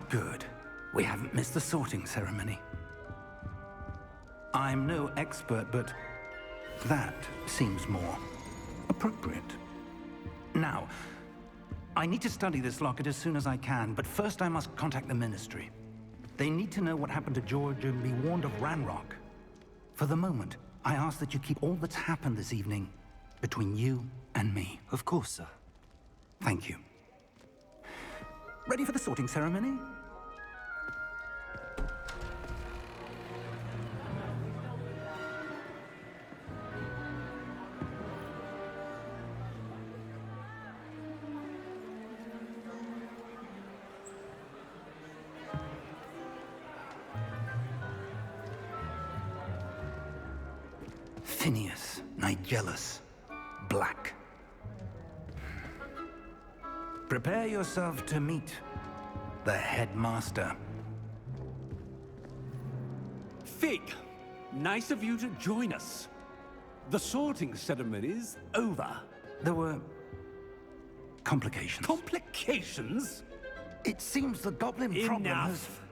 good. We haven't missed the sorting ceremony. I'm no expert, but that seems more appropriate. Now, I need to study this locket as soon as I can, but first I must contact the Ministry. They need to know what happened to George and be warned of Ranrock. For the moment, I ask that you keep all that's happened this evening between you and me. Of course, sir. Thank you. Ready for the sorting ceremony? Phineas, Nigellus, Black. Prepare yourself to meet the headmaster. Fig, nice of you to join us. The sorting ceremony's over. There were complications. Complications? It seems the goblin problem has... Enough!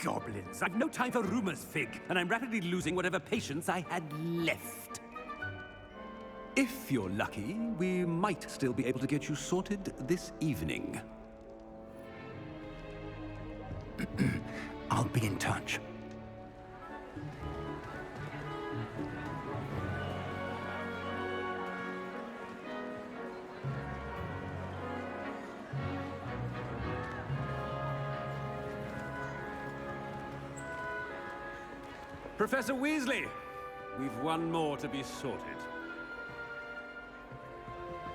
Goblins. I've no time for rumors, Fig, and I'm rapidly losing whatever patience I had left. If you're lucky, we might still be able to get you sorted this evening. I'll be in touch. Professor Weasley, we've one more to be sorted.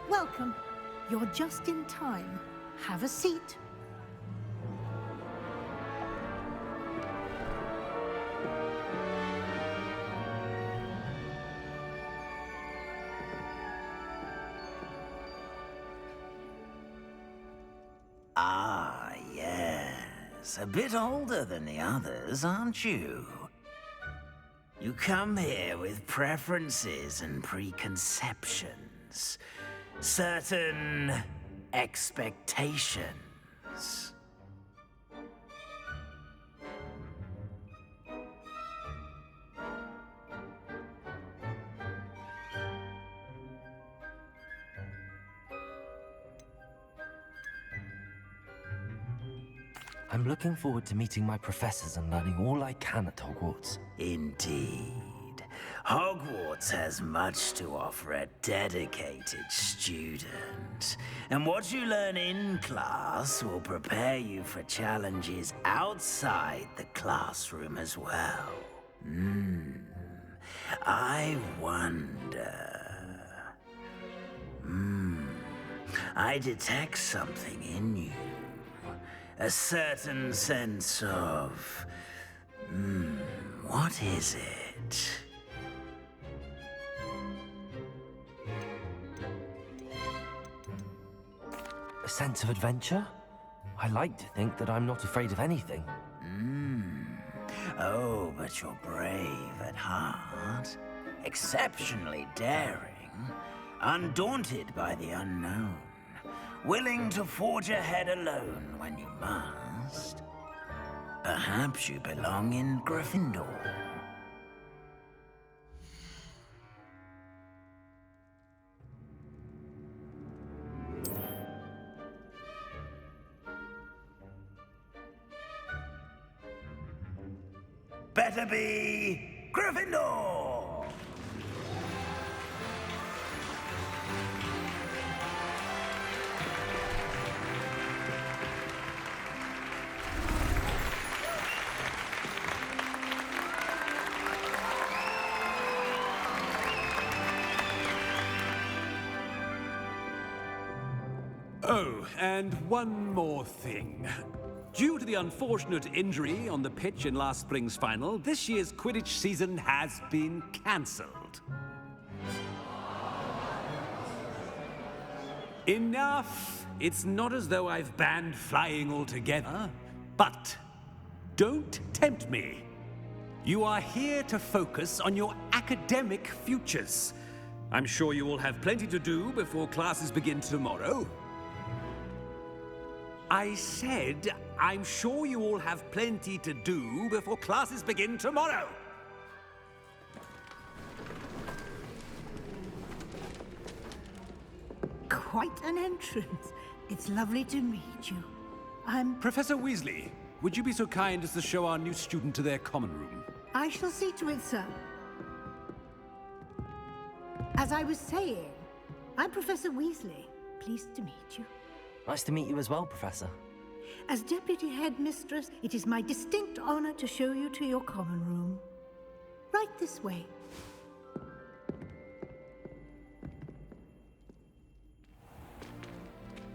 Welcome. You're just in time. Have a seat. Ah, yes. A bit older than the others, aren't you? You come here with preferences and preconceptions. Certain expectations. I'm looking forward to meeting my professors and learning all I can at Hogwarts. Indeed. Hogwarts has much to offer a dedicated student. And what you learn in class will prepare you for challenges outside the classroom as well. I wonder... I detect something in you. A certain sense of... what is it? A sense of adventure? I like to think that I'm not afraid of anything. Oh, but you're brave at heart. Exceptionally daring. Undaunted by the unknown. Willing to forge ahead alone when you must. Perhaps you belong in Gryffindor. Better be Gryffindor! Oh, and one more thing. Due to the unfortunate injury on the pitch in last spring's final, this year's Quidditch season has been cancelled. Enough! It's not as though I've banned flying altogether, but don't tempt me. You are here to focus on your academic futures. I'm sure you will have plenty to do before classes begin tomorrow. I said, I'm sure you all have plenty to do before classes begin tomorrow. Quite an entrance. It's lovely to meet you. Professor Weasley, would you be so kind as to show our new student to their common room? I shall see to it, sir. As I was saying, I'm Professor Weasley. Pleased to meet you. Nice to meet you as well, Professor. As Deputy Headmistress, it is my distinct honor to show you to your common room. Right this way.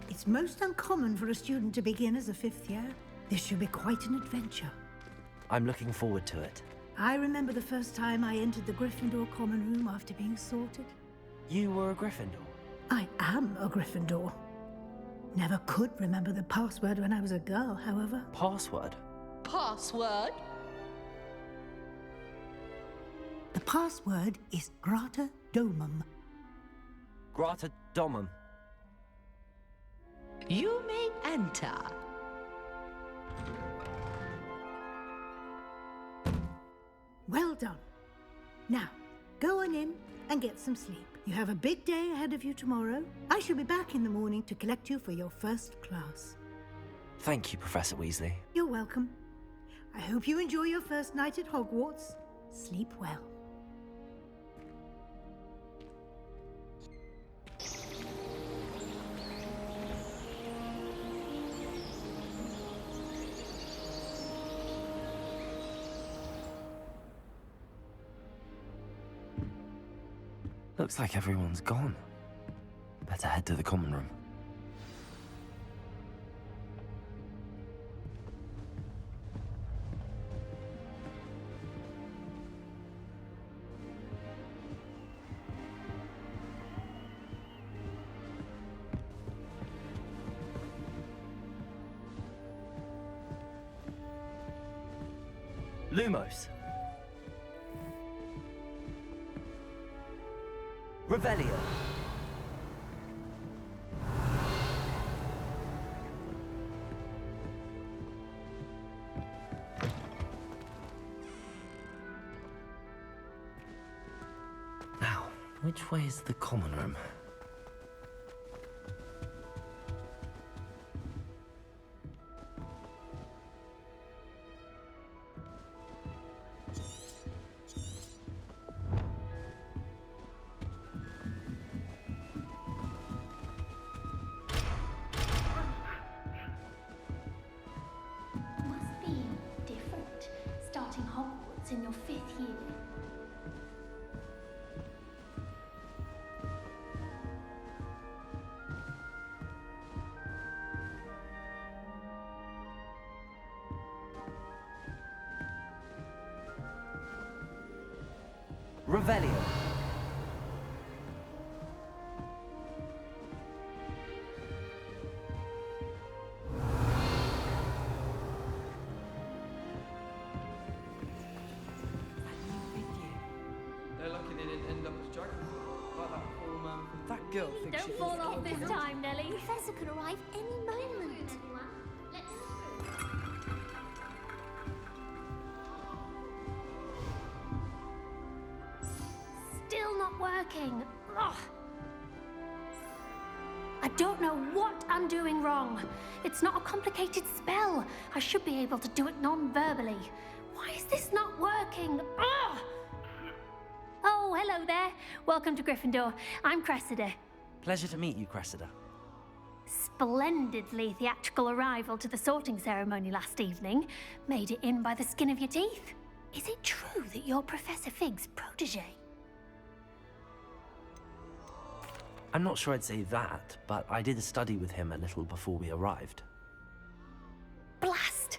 It's most uncommon for a student to begin as a fifth year. This should be quite an adventure. I'm looking forward to it. I remember the first time I entered the Gryffindor common room after being sorted. You were a Gryffindor? I am a Gryffindor. Never could remember the password when I was a girl, however. Password? Password? The password is Grata Domum. Grata Domum. You may enter. Well done. Now, go on in and get some sleep. You have a big day ahead of you tomorrow. I shall be back in the morning to collect you for your first class. Thank you, Professor Weasley. You're welcome. I hope you enjoy your first night at Hogwarts. Sleep well. Looks like everyone's gone. Better head to the common room. Lumos. Revelio. Now, which way is the common room? Must be different, starting Hogwarts in your 5th year. Revelio. They're lucky they didn't end up as Jack. Like that poor man. That girl thinks Don't she fall off this time, Nelly. Professor could arrive any moment. Still not working. Ugh. I don't know what I'm doing wrong. It's not a complicated spell. I should be able to do it non-verbally. Why is this not working? Ugh. Oh, hello there. Welcome to Gryffindor. I'm Cressida. Pleasure to meet you, Cressida. Splendidly theatrical arrival to the sorting ceremony last evening. Made it in by the skin of your teeth. Is it true that you're Professor Fig's protege? I'm not sure I'd say that, but I did study with him a little before we arrived. Blast!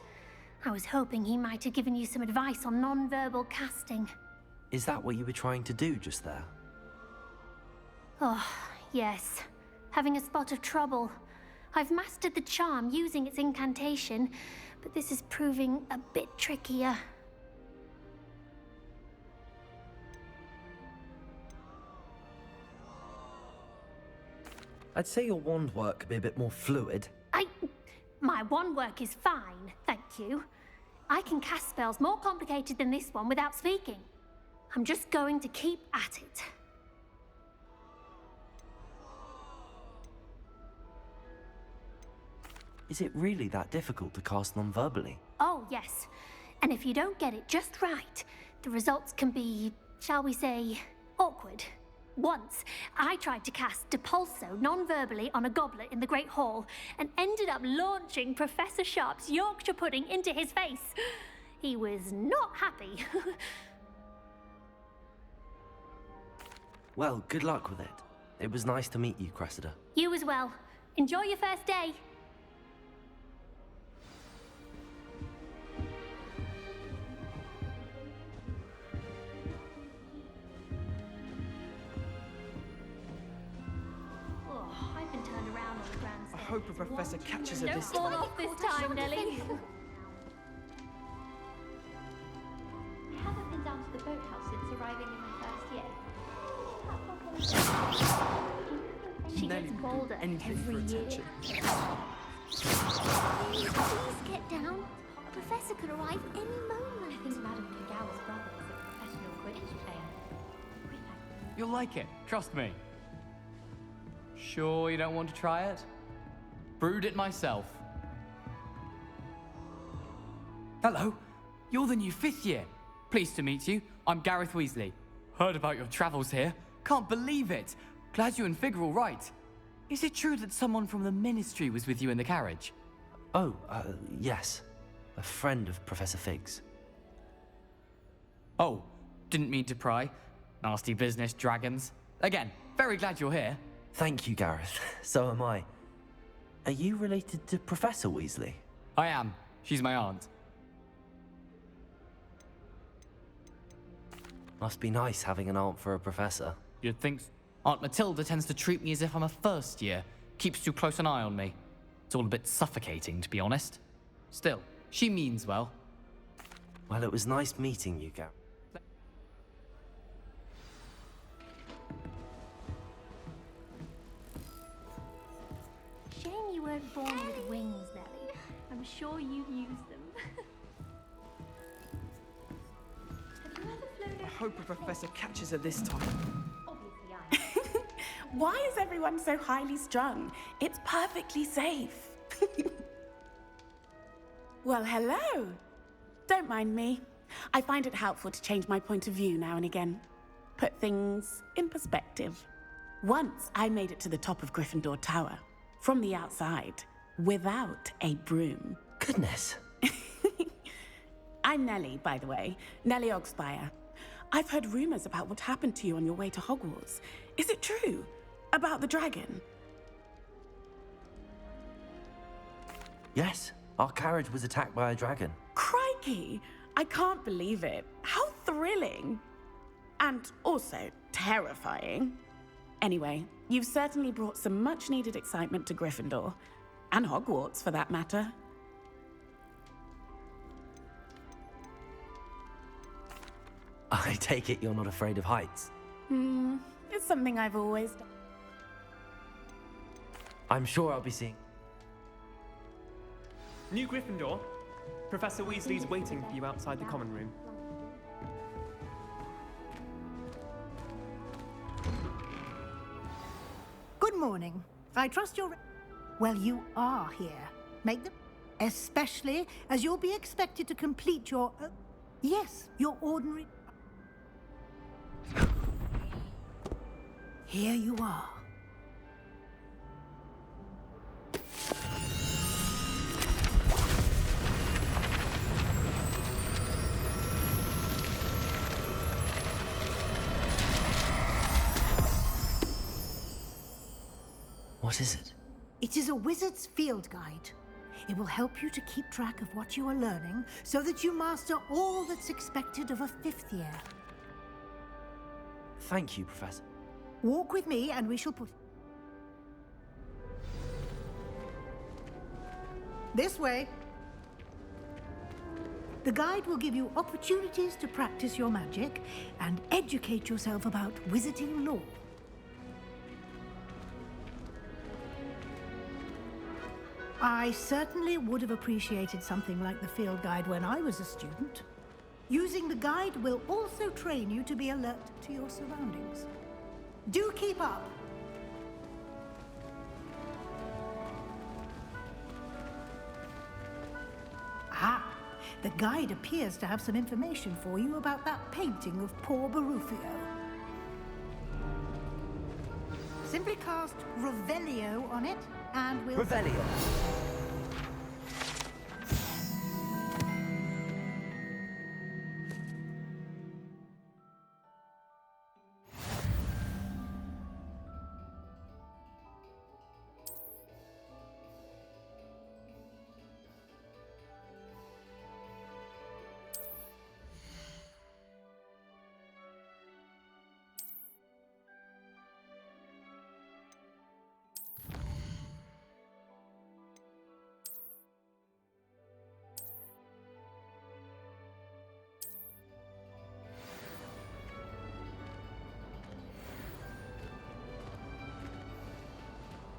I was hoping he might have given you some advice on non-verbal casting. Is that what you were trying to do just there? Oh, yes. Having a spot of trouble. I've mastered the charm using its incantation, but this is proving a bit trickier. I'd say your wand work could be a bit more fluid. My wand work is fine, thank you. I can cast spells more complicated than this one without speaking. I'm just going to keep at it. Is it really that difficult to cast non-verbally? Oh, yes. And if you don't get it just right, the results can be, shall we say, awkward. Once, I tried to cast Depulso non-verbally on a goblet in the Great Hall and ended up launching Professor Sharp's Yorkshire pudding into his face. He was not happy. Well, good luck with it. It was nice to meet you, Cressida. You as well. Enjoy your first day. Oh, I've been turned around on the grandstand. I hope a professor catches her Don't this fall time. off this time, Nelly. I haven't been down to the boathouse since arriving in my first year. She Nelly gets would do bolder anything for every year. attention. Please get down. A professor could arrive any moment. I think Madame Kagawa's brother is a professional Quidditch player. You'll like it, trust me. Sure you don't want to try it? Brewed it myself. Hello, you're the new 5th year. Pleased to meet you. I'm Gareth Weasley. Heard about your travels here. Can't believe it. Glad you and Fig are all right. Is it true that someone from the Ministry was with you in the carriage? Oh, yes. A friend of Professor Fig's. Oh, didn't mean to pry. Nasty business, dragons. Again, very glad you're here. Thank you, Gareth. So am I. Are you related to Professor Weasley? I am. She's my aunt. Must be nice having an aunt for a professor. You'd think Aunt Matilda tends to treat me as if I'm a first year. Keeps too close an eye on me. It's all a bit suffocating, to be honest. Still, she means well. Well, it was nice meeting you, Gareth. Shame you weren't born with wings, Nelly. I'm sure you'd use them. Have you ever flown I over hope a professor catches her this time. Obviously, I Why is everyone so highly strung? It's perfectly safe. Well, hello. Don't mind me. I find it helpful to change my point of view now and again. Put things in perspective. Once I made it to the top of Gryffindor Tower, from the outside, without a broom. Goodness. I'm Nellie, by the way. Nellie Ogspire. I've heard rumors about what happened to you on your way to Hogwarts. Is it true? About the dragon? Yes, our carriage was attacked by a dragon. Crikey! I can't believe it. How thrilling! And also terrifying. Anyway, you've certainly brought some much-needed excitement to Gryffindor. And Hogwarts, for that matter. I take it you're not afraid of heights. It's something I've always done. I'm sure I'll be seeing... New Gryffindor, Professor Weasley's waiting for you outside the common room. Good morning. I trust you're... Well, you are here. Make them... Especially as you'll be expected to complete your... yes, your ordinary... Here you are. What is it? It is a wizard's field guide. It will help you to keep track of what you are learning so that you master all that's expected of a 5th year. Thank you, Professor. Walk with me and we shall put... This way. The guide will give you opportunities to practice your magic and educate yourself about wizarding lore. I certainly would have appreciated something like the field guide when I was a student. Using the guide will also train you to be alert to your surroundings. Do keep up! Ah, the guide appears to have some information for you about that painting of poor Barufio. Simply cast Revelio on it, and we'll... Revelio.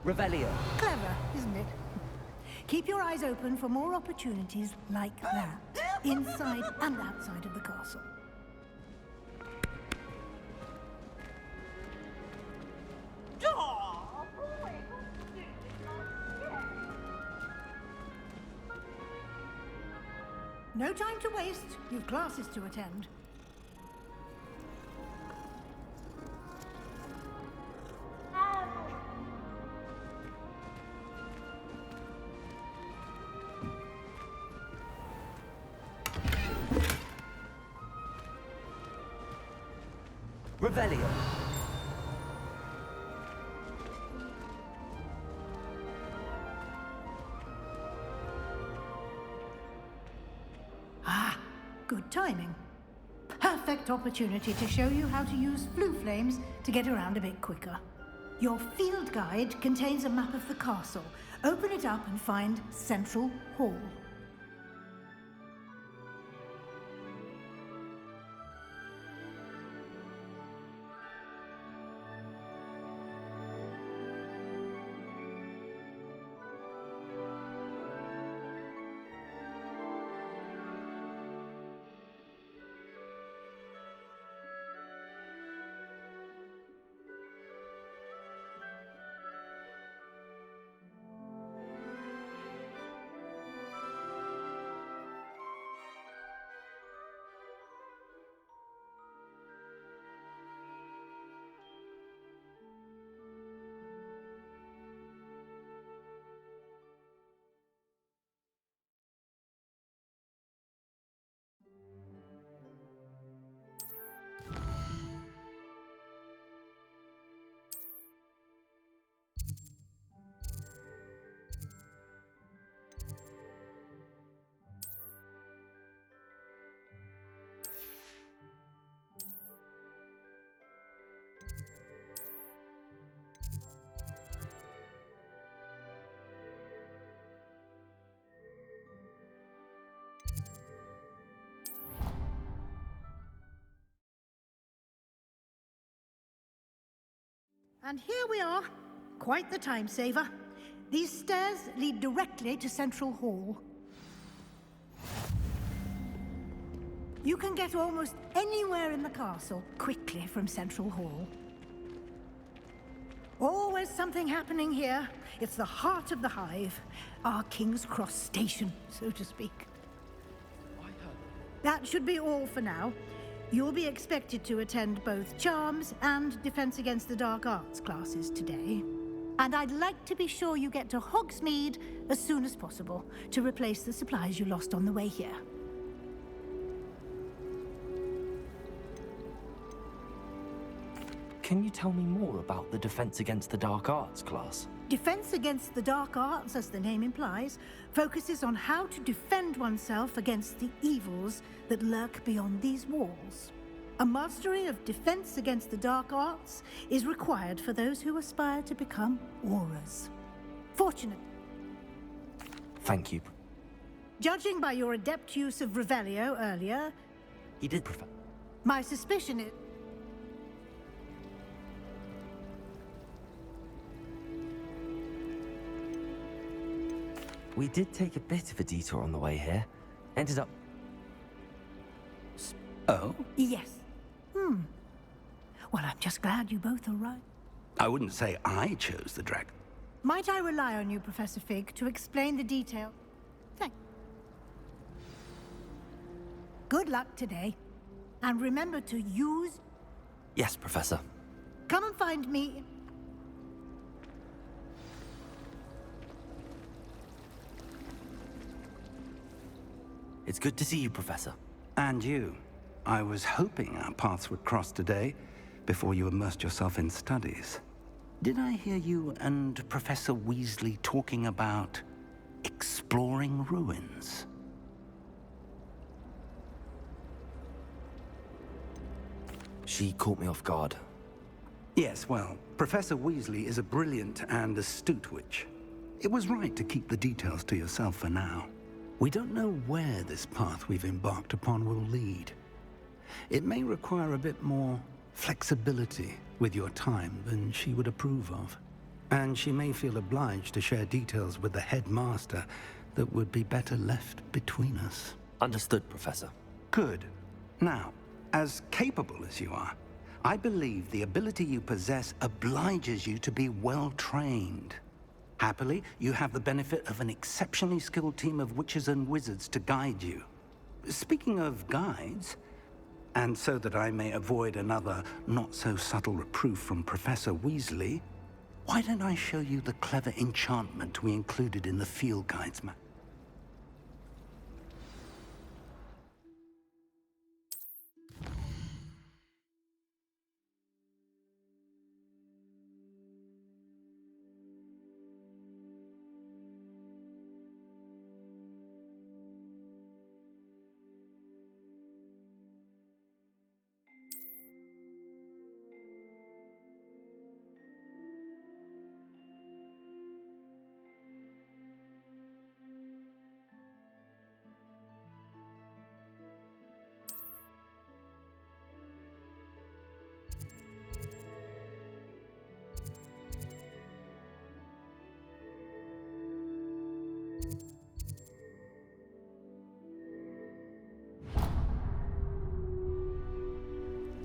Revelio. Clever, isn't it? Keep your eyes open for more opportunities like that, inside and outside of the castle. No time to waste. You've classes to attend. Revelio. Ah, good timing. Perfect opportunity to show you how to use flue flames to get around a bit quicker. Your field guide contains a map of the castle. Open it up and find Central Hall. And here we are. Quite the time saver. These stairs lead directly to Central Hall. You can get almost anywhere in the castle quickly from Central Hall. Always something happening here. It's the heart of the Hive, our King's Cross station, so to speak. That should be all for now. You'll be expected to attend both Charms and Defense Against the Dark Arts classes today. And I'd like to be sure you get to Hogsmeade as soon as possible to replace the supplies you lost on the way here. Can you tell me more about the Defense Against the Dark Arts class? Defense Against the Dark Arts, as the name implies, focuses on how to defend oneself against the evils that lurk beyond these walls. A mastery of Defense Against the Dark Arts is required for those who aspire to become Aurors. Fortunate. Thank you. Judging by your adept use of Revelio earlier, He did prefer... my suspicion is... We did take a bit of a detour on the way here. Ended up... Oh? Yes. Well, I'm just glad you both are right. I wouldn't say I chose the dragon. Might I rely on you, Professor Fig, to explain the detail? Thank. Good luck today. And remember to use... Yes, Professor. Come and find me... It's good to see you, Professor. And you. I was hoping our paths would cross today, before you immersed yourself in studies. Did I hear you and Professor Weasley talking about exploring ruins? She caught me off guard. Yes, well, Professor Weasley is a brilliant and astute witch. It was right to keep the details to yourself for now. We don't know where this path we've embarked upon will lead. It may require a bit more flexibility with your time than she would approve of. And she may feel obliged to share details with the headmaster that would be better left between us. Understood, Professor. Good. Now, as capable as you are, I believe the ability you possess obliges you to be well trained. Happily, you have the benefit of an exceptionally skilled team of witches and wizards to guide you. Speaking of guides, and so that I may avoid another not-so-subtle reproof from Professor Weasley, why don't I show you the clever enchantment we included in the field guide's map?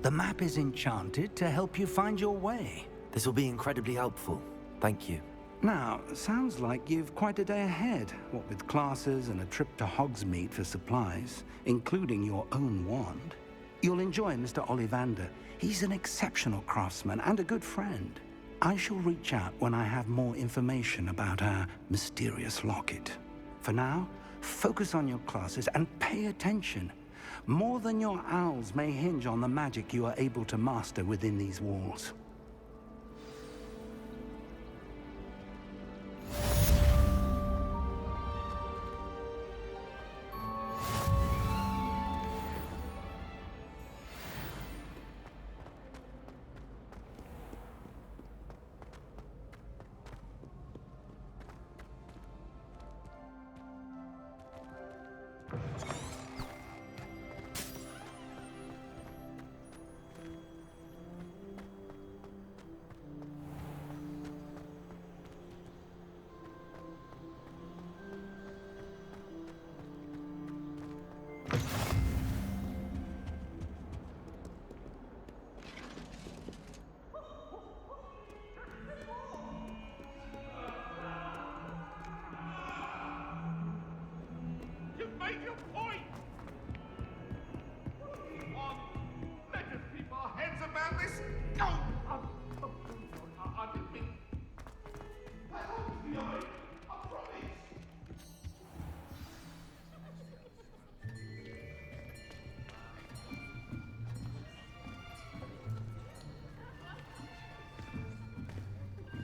The map is enchanted to help you find your way. This will be incredibly helpful. Thank you. Now, sounds like you've quite a day ahead, what with classes and a trip to Hogsmeade for supplies, including your own wand. You'll enjoy Mr. Ollivander. He's an exceptional craftsman and a good friend. I shall reach out when I have more information about our mysterious locket. For now, focus on your classes and pay attention. More than your owls may hinge on the magic you are able to master within these walls.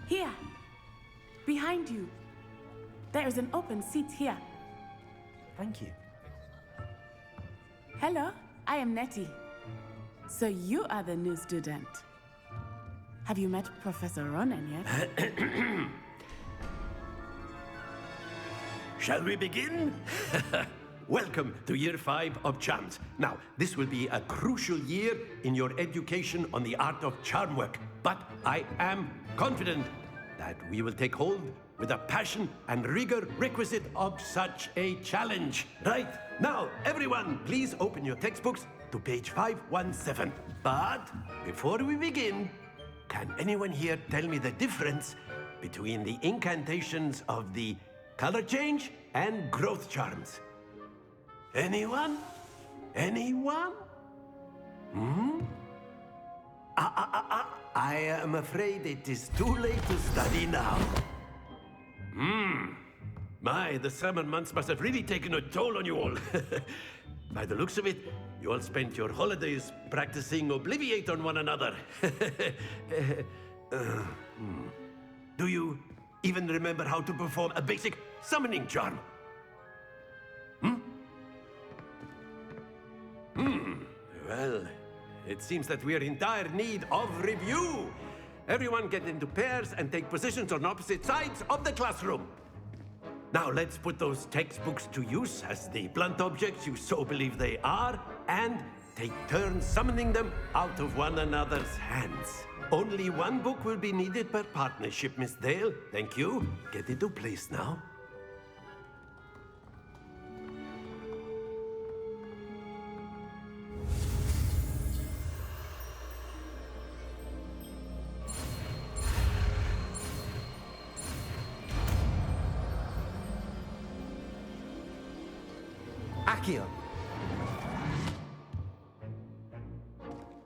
Here, behind you. There is an open seat here. Thank you. Hello, I am Nettie. So you are the new student. Have you met Professor Ronan yet? Shall we begin? Welcome to Year 5 of Charms. Now, this will be a crucial year in your education on the art of charm work, but I am confident that we will take hold with the passion and rigor requisite of such a challenge. Right, now, everyone, please open your textbooks to page 517. But before we begin, can anyone here tell me the difference between the incantations of the color change and growth charms? Anyone? Anyone? I am afraid it is too late to study now. My, the summer months must have really taken a toll on you all. By the looks of it, you all spent your holidays practicing Obliviate on one another. Do you even remember how to perform a basic summoning charm? Well, it seems that we are in dire need of review. Everyone get into pairs and take positions on opposite sides of the classroom. Now let's put those textbooks to use as the blunt objects you so believe they are, and take turns summoning them out of one another's hands. Only one book will be needed per partnership, Miss Dale. Thank you. Get into place now. Accio.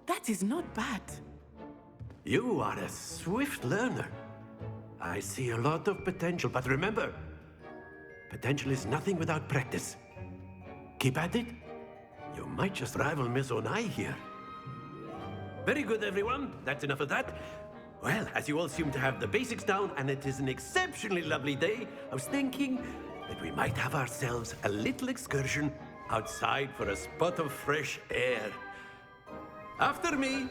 That is not bad. You are a swift learner. I see a lot of potential, but remember, potential is nothing without practice. Keep at it. You might just rival Miss Onai here. Very good, everyone. That's enough of that. Well, as you all seem to have the basics down, and it is an exceptionally lovely day, I was thinking that we might have ourselves a little excursion outside for a spot of fresh air. After me.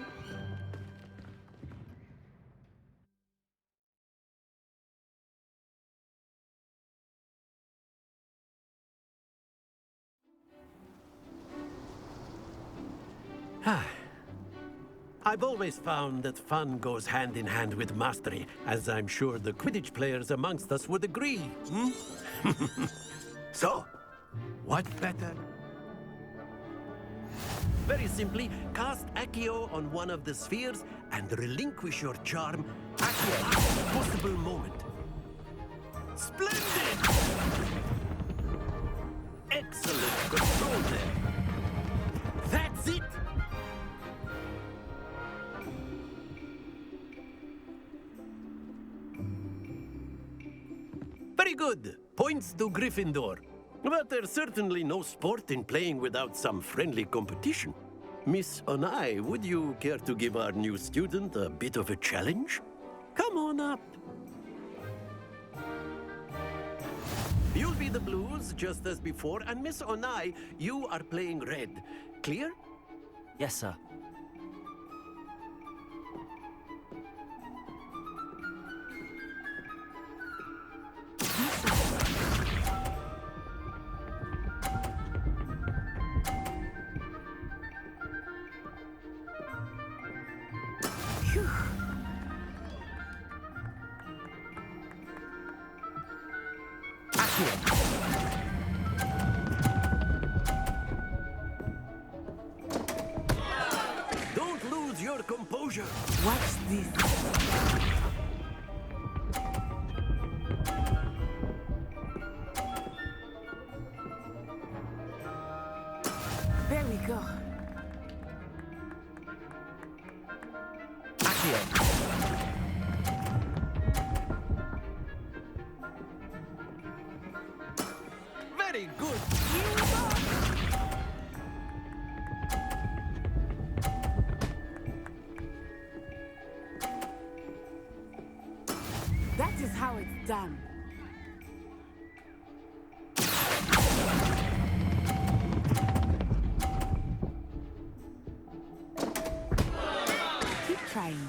I've always found that fun goes hand in hand with mastery, as I'm sure the Quidditch players amongst us would agree. So, what better? Very simply, cast Accio on one of the spheres and relinquish your charm at the last possible moment. Splendid! Excellent control there. That's it! Very good. Points to Gryffindor. But there's certainly no sport in playing without some friendly competition. Miss Onai, would you care to give our new student a bit of a challenge? Come on up. You'll be the blues, just as before, and Miss Onai, you are playing red. Clear? Yes, sir. Don't lose your composure. Watch this. There we go. Very good. That is how it's done. Keep trying.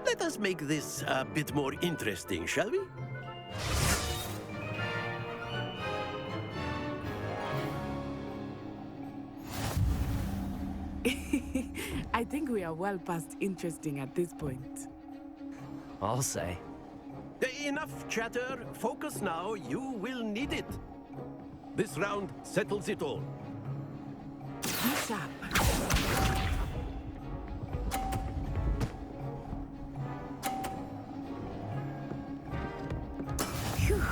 Let us make this a bit more interesting, shall we? I think we are well past interesting at this point. I'll say. Enough chatter. Focus now. You will need it. This round settles it all. Be sharp. Phew.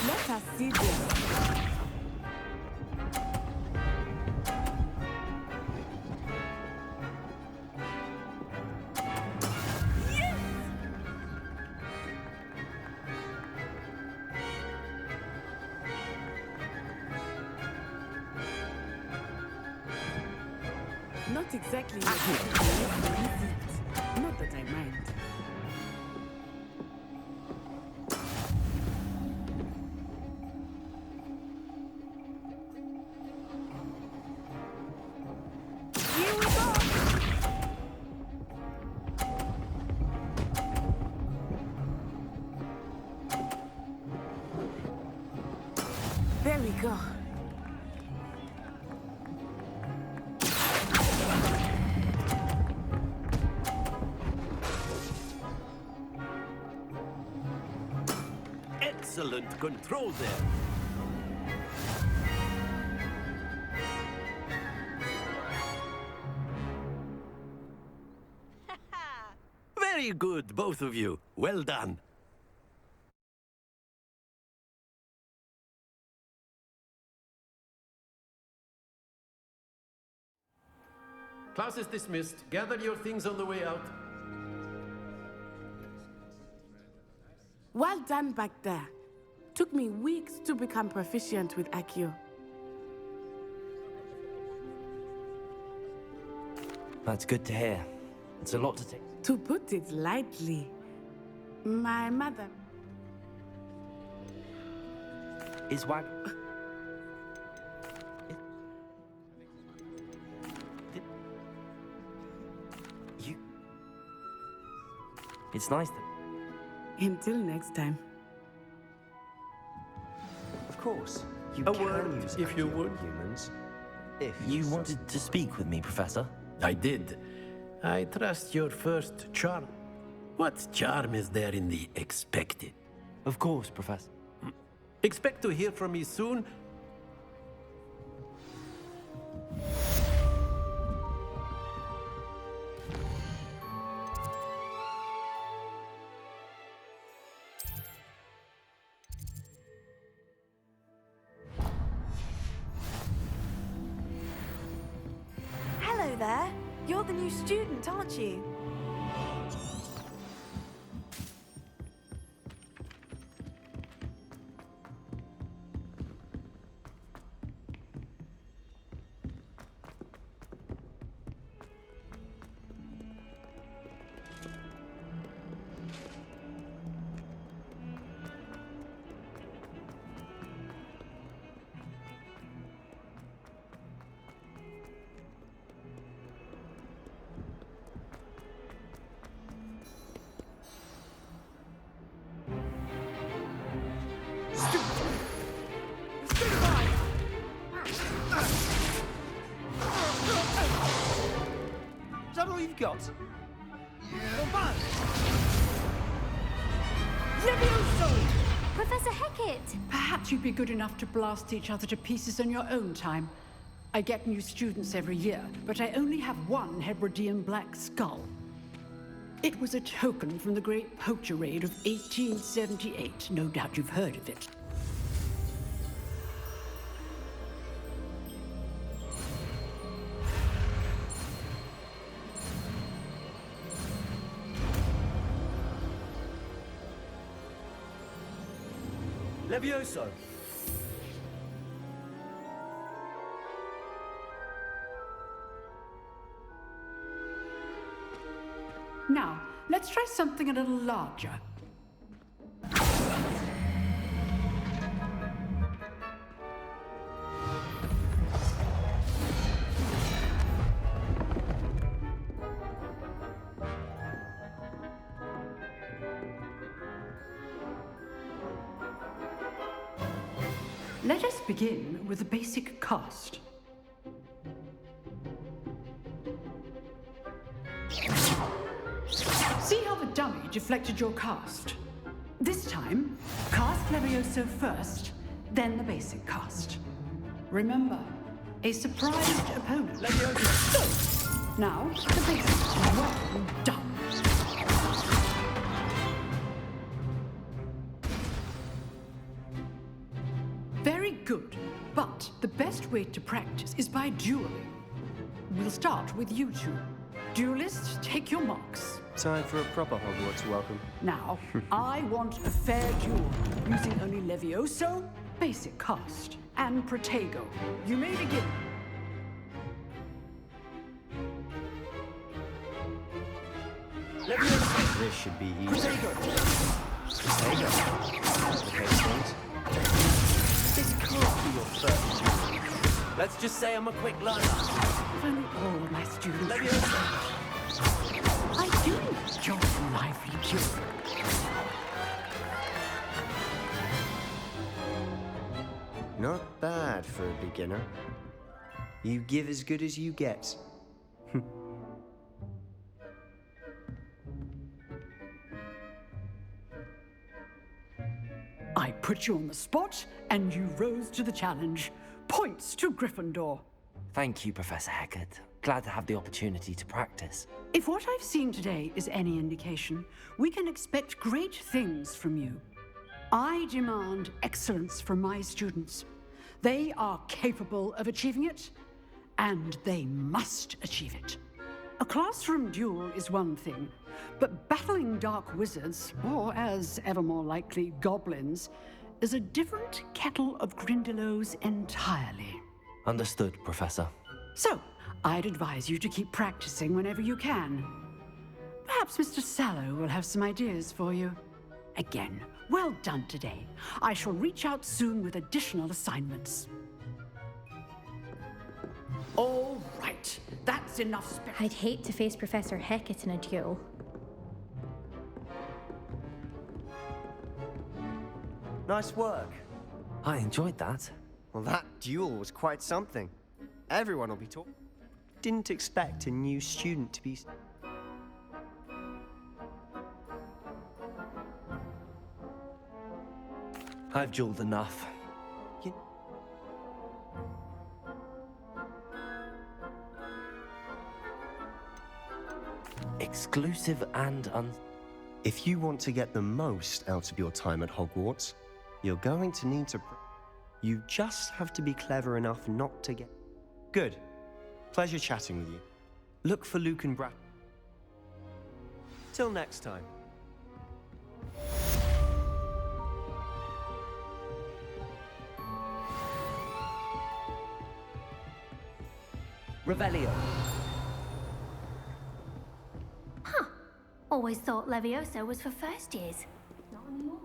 Let us see this. Yes! Not exactly what you think, is it? Not that I mind. Here we go! There we go. Excellent control there. Very good, both of you. Well done. Class is dismissed. Gather your things on the way out. Well done back there. Took me weeks to become proficient with Accio. That's good to hear. It's a lot to take. To put it lightly, my mother... Is Wag... You... It's nice that... Until next time. Of course. You A can word, use if you Accio would. on humans. If you wanted to speak with me, Professor. I did. I trust your first charm. What charm is there in the expected? Of course, Professor. Expect to hear from me soon. Hello there. You're the new student, aren't you? Is that all you've got? Professor Hecat! Perhaps you'd be good enough to blast each other to pieces on your own time. I get new students every year, but I only have one Hebridean black skull. It was a token from the Great Poacher Raid of 1878. No doubt you've heard of it. Levioso. Now, let's try something a little larger. Let us begin with the basic cast. See how the dummy deflected your cast? This time, cast Levioso first, then the basic cast. Remember, a surprised opponent. Levioso! Now, the basic. Well done. Very good, but the best way to practice is by dueling. We'll start with you two. Duelists, take your marks. Time for a proper Hogwarts welcome. Now, I want a fair duel, using only Levioso, basic cast, and Protego. You may begin. Levioso! This should be easy. Protego! This can't be your first duel. Let's just say I'm a quick learner. If only all of my students... Levioso! I do enjoy lively duel. Not bad for a beginner. You give as good as you get. I put you on the spot, and you rose to the challenge. Points to Gryffindor. Thank you, Professor Hecat. Glad to have the opportunity to practice. If what I've seen today is any indication, we can expect great things from you. I demand excellence from my students. They are capable of achieving it, and they must achieve it. A classroom duel is one thing, but battling dark wizards, or as ever more likely, goblins, is a different kettle of Grindylows entirely. Understood, Professor. So, I'd advise you to keep practicing whenever you can. Perhaps Mr. Sallow will have some ideas for you. Again, well done today. I shall reach out soon with additional assignments. All right, that's enough I'd hate to face Professor Hecat in a duel. Nice work. I enjoyed that. Well, that duel was quite something. Everyone will be talking. Didn't expect a new student to be... I've dueled enough. Exclusive and If you want to get the most out of your time at Hogwarts, you're going to need to... You just have to be clever enough not to get... Good. Pleasure chatting with you. Look for Luke and Brad. Till next time. Revelio. Huh. Always thought Levioso was for first years. Not anymore.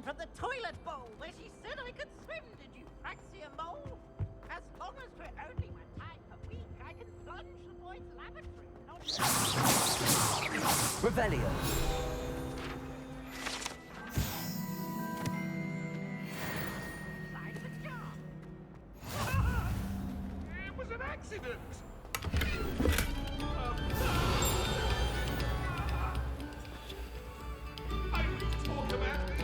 down from the toilet bowl where she said I could swim, did you, Praxia Mole? As long as we're only one time per week, I can plunge the boys' lavatory. Revelio. It was an accident! I will talk about it.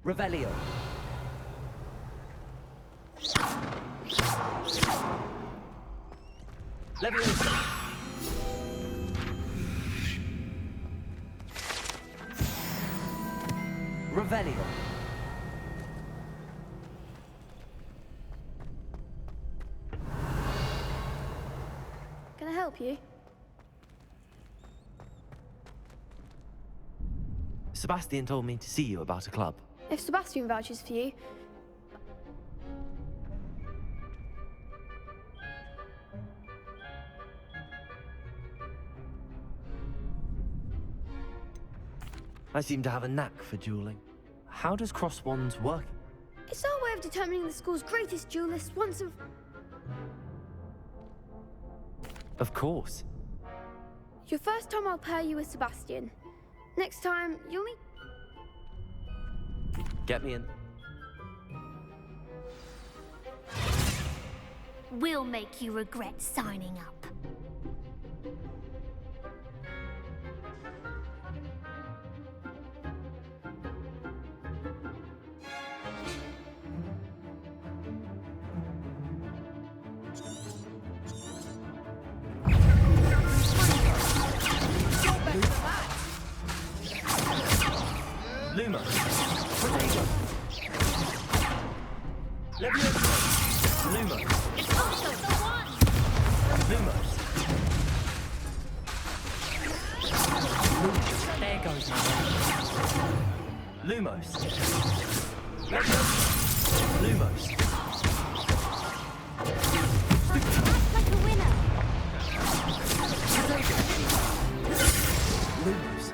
Revelio. Leviosa. Revelio. Can I help you? Sebastian told me to see you about a club. If Sebastian vouches for you, I seem to have a knack for dueling. How does cross wands work? it's our way of determining the school's greatest duelist once and... Of course. Your first time I'll pair you with Sebastian. Next time, you'll need... Get me in. We'll make you regret signing up. Luma. Protego. Leviosa. Luma. It's also the one! Lumos. There goes my Lumos. Leviosa. Lumos. Act like a winner! Lumos.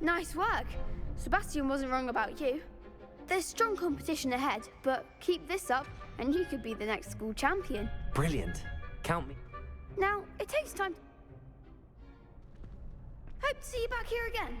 Nice work. Sebastian wasn't wrong about you. There's strong competition ahead, but keep this up and you could be the next school champion. Brilliant. Count me. Now, it takes time. Hope to see you back here again.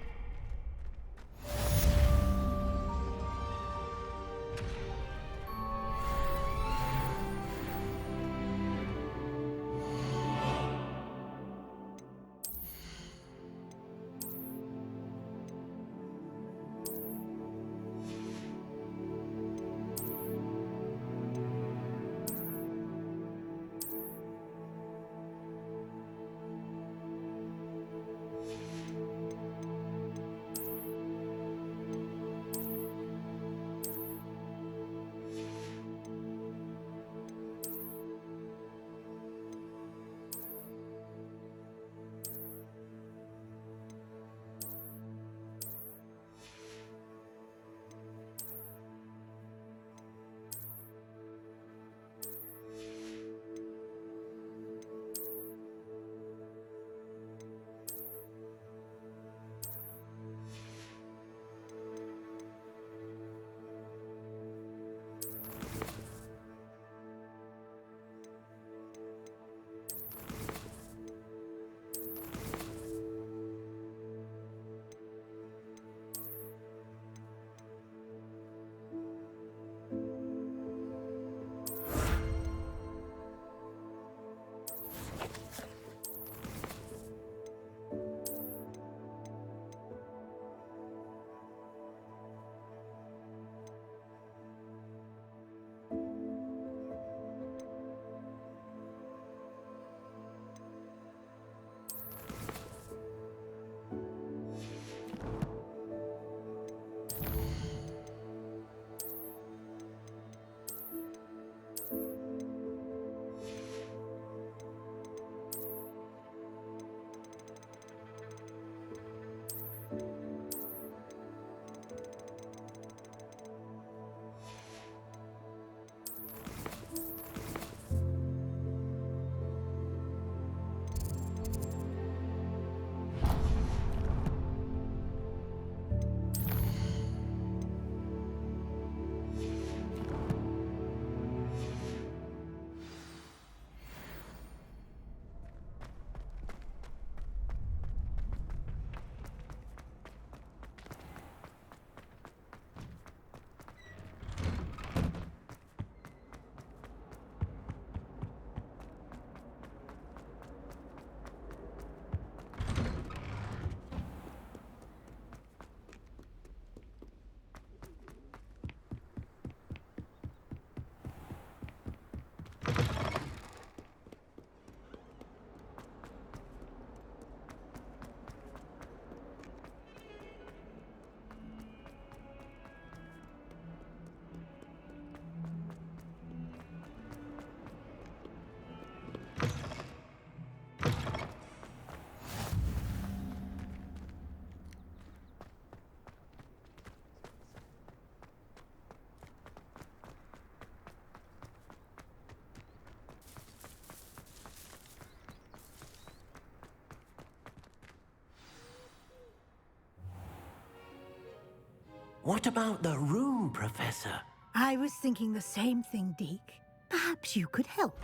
What about the room, Professor? I was thinking the same thing, Deke. Perhaps you could help.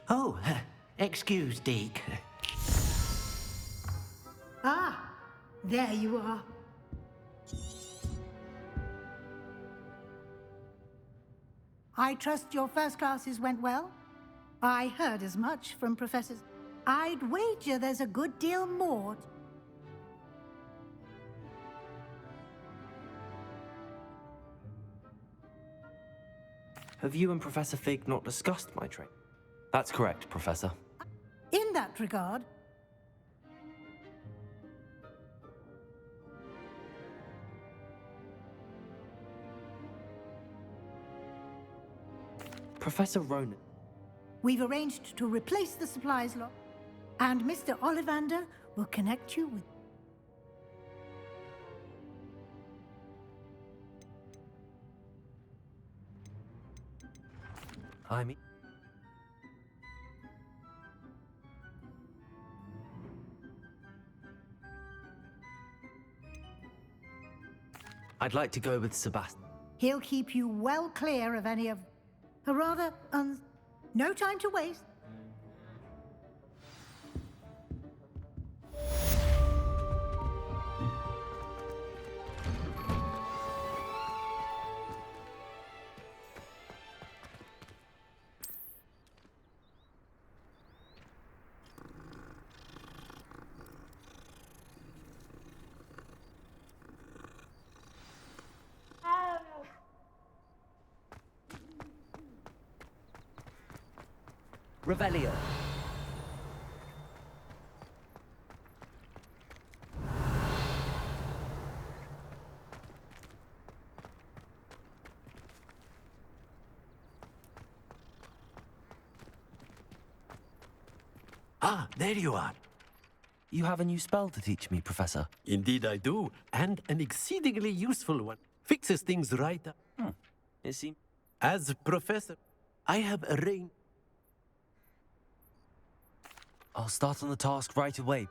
Oh, excuse, Deke. Ah, there you are. I trust your first classes went well? I heard as much from professors. I'd wager there's a good deal more. Have you and Professor Fig not discussed my training? That's correct, Professor. In that regard, Professor Ronan. we've arranged to replace the supplies lot, and Mr. Ollivander will connect you with... I mean... I'd like to go with Sebastian. He'll keep you well clear of any of... a rather, no time to waste. Revelio. Ah, there you are. You have a new spell to teach me, Professor. Indeed I do, and an exceedingly useful one. Fixes things right up. It seems... As Professor, I have arranged... I'll start on the task right away.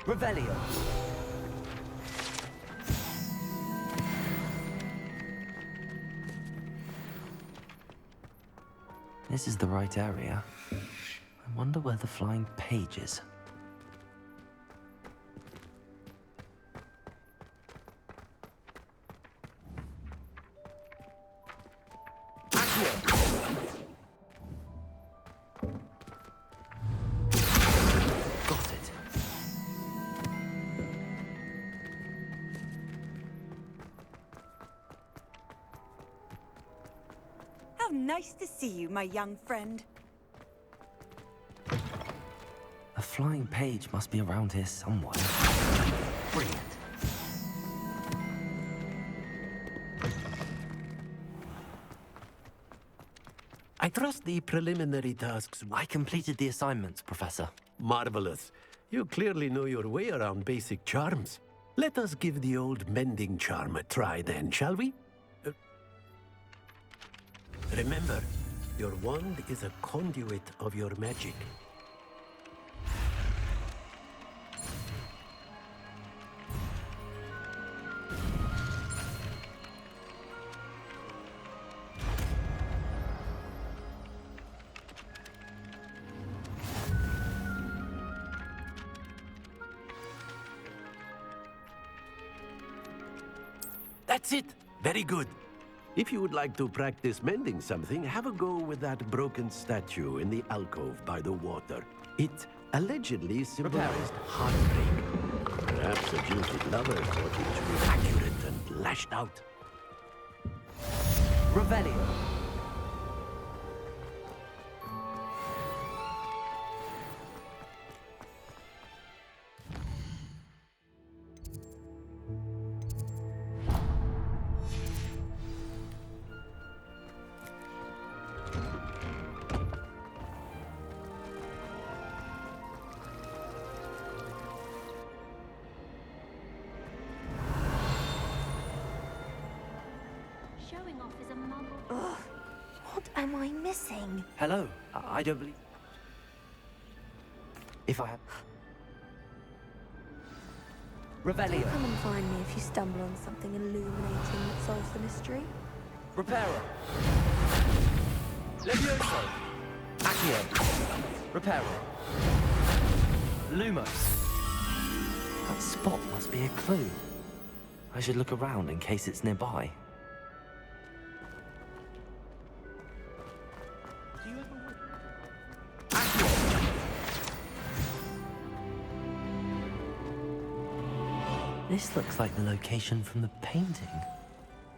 Revelio. This is the right area. I wonder where the flying page is. Got it. How nice to see you, my young friend. A flying page must be around here somewhere. Brilliant. I trust the preliminary tasks... I completed the assignments, Professor. Marvelous. You clearly know your way around basic charms. Let us give the old mending charm a try then, shall we? Remember, your wand is a conduit of your magic. That's it! Very good. If you would like to practice mending something, have a go with that broken statue in the alcove by the water. It allegedly symbolized heartbreak. Perhaps a jilted lover thought it to be accurate and lashed out. Revelio. Showing off is a mumble. Ugh, what am I missing? Hello. I don't believe... If I... Revelio. Come and find me if you stumble on something illuminating that solves the mystery. Reparo. Levioso. Accio. Reparo. Lumos. That spot must be a clue. I should look around in case it's nearby. This looks like the location from the painting.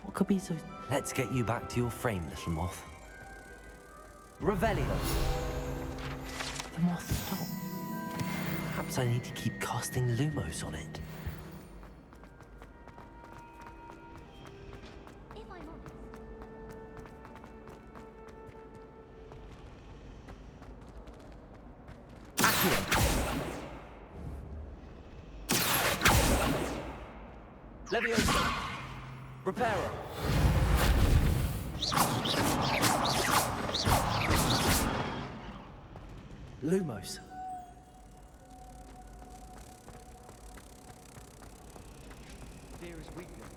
What could be so... Let's get you back to your frame, little moth. Revelio. The moth stopped. Perhaps I need to keep casting Lumos on it. If I'm honest, Levioso. Reparo. Lumos. Dearest weakness.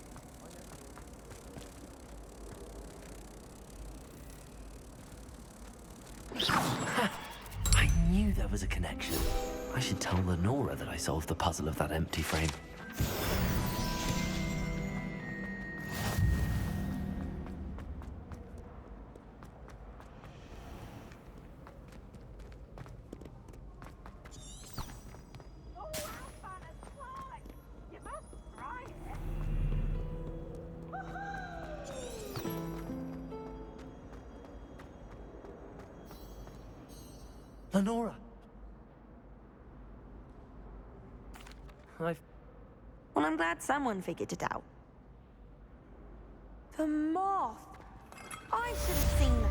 I knew there was a connection. I should tell Lenora that I solved the puzzle of that empty frame. Lenora! Well, I'm glad someone figured it out. The moth! I should have seen